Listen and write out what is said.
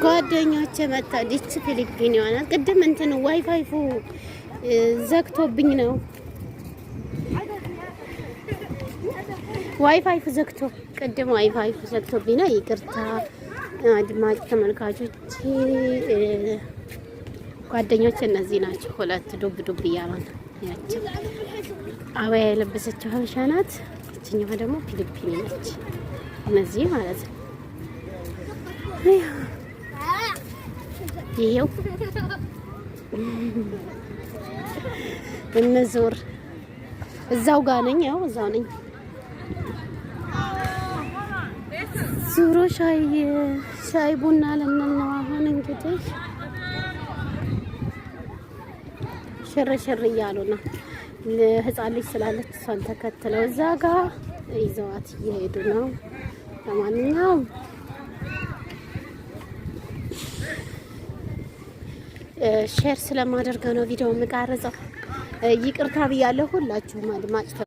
ጓደኞቼ መጣች ፊሊፒን ይሆናል። ቅድም እንትን ዋይፋይፉ ዘግቶብኝ ነው። ዋይፋይፉ ዘግቶ ቅድም ዋይፋይፉ ዘግቶብኝ ነው። ይቅርታ አድማጭ ተመልካቾች። ጓደኞቼ እነዚህ ናቸው። ሁለት ዱብ ዱብ እያሉ ነው። ያቸው አበያ የለበሰችው ሀበሻ ናት። እችኛዋ ደግሞ ፊሊፒኒ ነች። እነዚህ ማለት ነው። ይሄው እንዙር። እዛው ጋር ነኝ። ያው እዛው ነኝ። ዙሮ ሻይ ቡና ልንል ነው አሁን። እንግዲህ ሽር እያሉ ነው። ህፃን ልጅ ስላለች እሷን ተከትለው እዛ ጋር ይዘዋት እየሄዱ ነው። ለማንኛውም ሼር ስለማደርገው ነው ቪዲዮ የምቀርጸው። ይቅርታ ብያለሁ ሁላችሁም አድማጭ